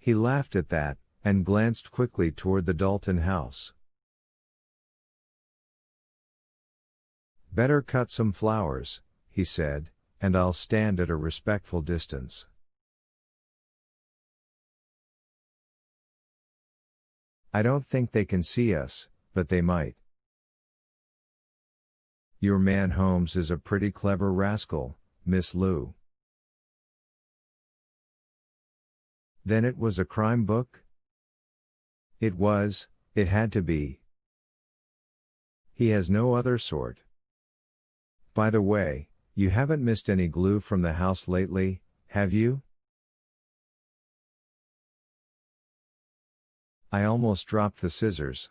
He laughed at that, and glanced quickly toward the Dalton house. "Better cut some flowers," he said, "and I'll stand at a respectful distance." "I don't think they can see us, but they might." "Your man Holmes is a pretty clever rascal, Miss Lou." "Then it was a crime book?" "It was, it had to be." "He has no other sort. By the way, you haven't missed any glue from the house lately, have you?" I almost dropped the scissors.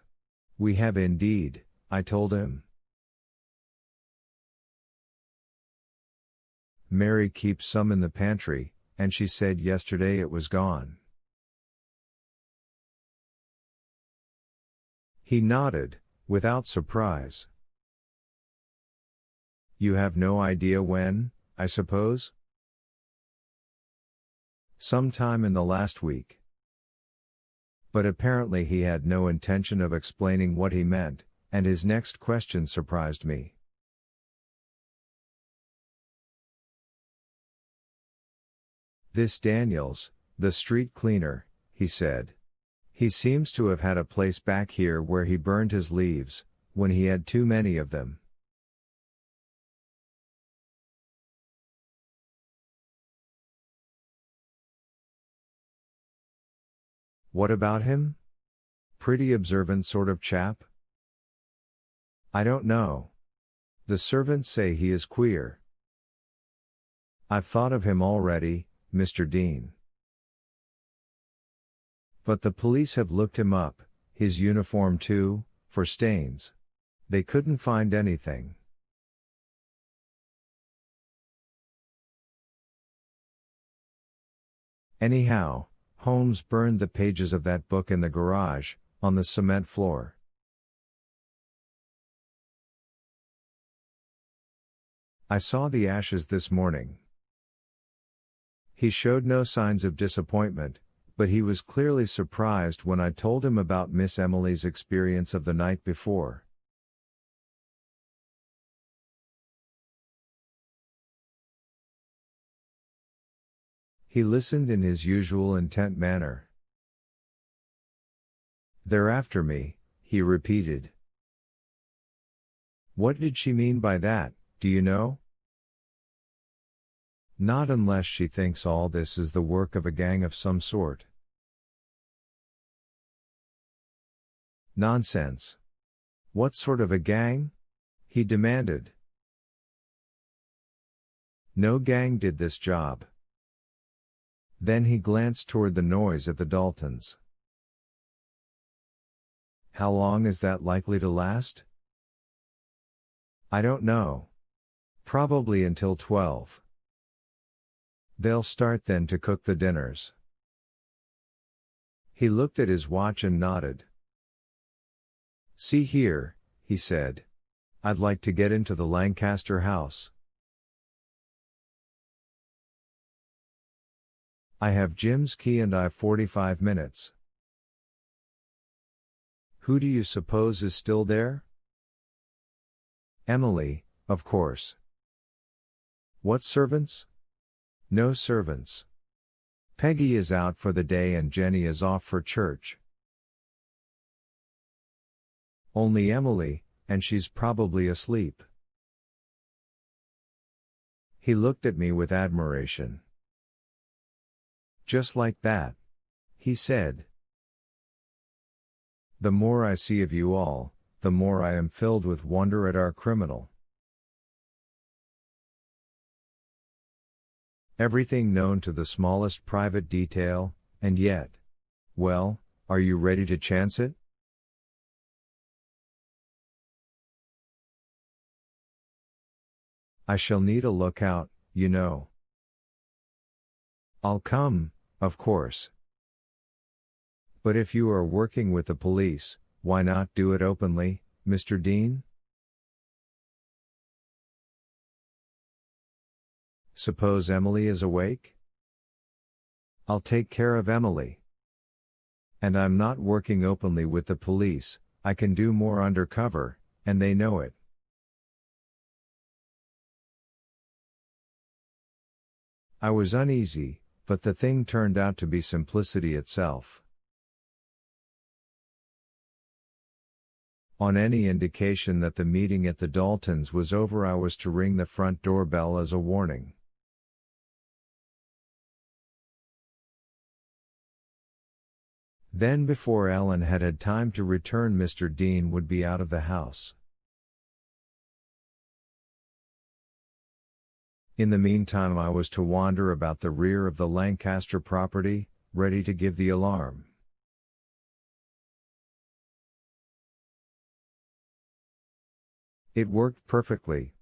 "We have indeed," I told him. "Mary keeps some in the pantry, and she said yesterday it was gone." He nodded, without surprise. "You have no idea when, I suppose?" "Sometime in the last week." But apparently he had no intention of explaining what he meant, and his next question surprised me. "This Daniels, the street cleaner," he said. "He seems to have had a place back here where he burned his leaves, when he had too many of them." "What about him? Pretty observant sort of chap?" "I don't know. The servants say he is queer." "I've thought of him already, Mr. Dean." "But the police have looked him up, his uniform too, for stains. They couldn't find anything." "Anyhow, Holmes burned the pages of that book in the garage, on the cement floor." "I saw the ashes this morning." He showed no signs of disappointment, but he was clearly surprised when I told him about Miss Emily's experience of the night before. He listened in his usual intent manner. "They're after me," he repeated. "What did she mean by that, do you know?" "Not unless she thinks all this is the work of a gang of some sort." "Nonsense. What sort of a gang?" he demanded. "No gang did this job." Then he glanced toward the noise at the Daltons. "How long is that likely to last?" "I don't know. Probably until 12. They'll start then to cook the dinners." He looked at his watch and nodded. "See here," he said. "I'd like to get into the Lancaster house." "I have Jim's key and I've 45 minutes. "Who do you suppose is still there?" "Emily, of course." "What servants?" "No servants. Peggy is out for the day and Jenny is off for church. Only Emily, and she's probably asleep." He looked at me with admiration. "Just like that," he said. "The more I see of you all, the more I am filled with wonder at our criminal. Everything known to the smallest private detail, and yet. Well, are you ready to chance it?" "I shall need a lookout, you know." "I'll come, of course. But if you are working with the police, why not do it openly, Mr. Dean?" "Suppose Emily is awake?" "I'll take care of Emily." And I'm not working openly with the police, I can do more undercover, and they know it. I was uneasy, but the thing turned out to be simplicity itself. On any indication that the meeting at the Daltons was over, I was to ring the front doorbell as a warning. Then before Ellen had had time to return, Mr. Dean would be out of the house. In the meantime, I was to wander about the rear of the Lancaster property, ready to give the alarm. It worked perfectly,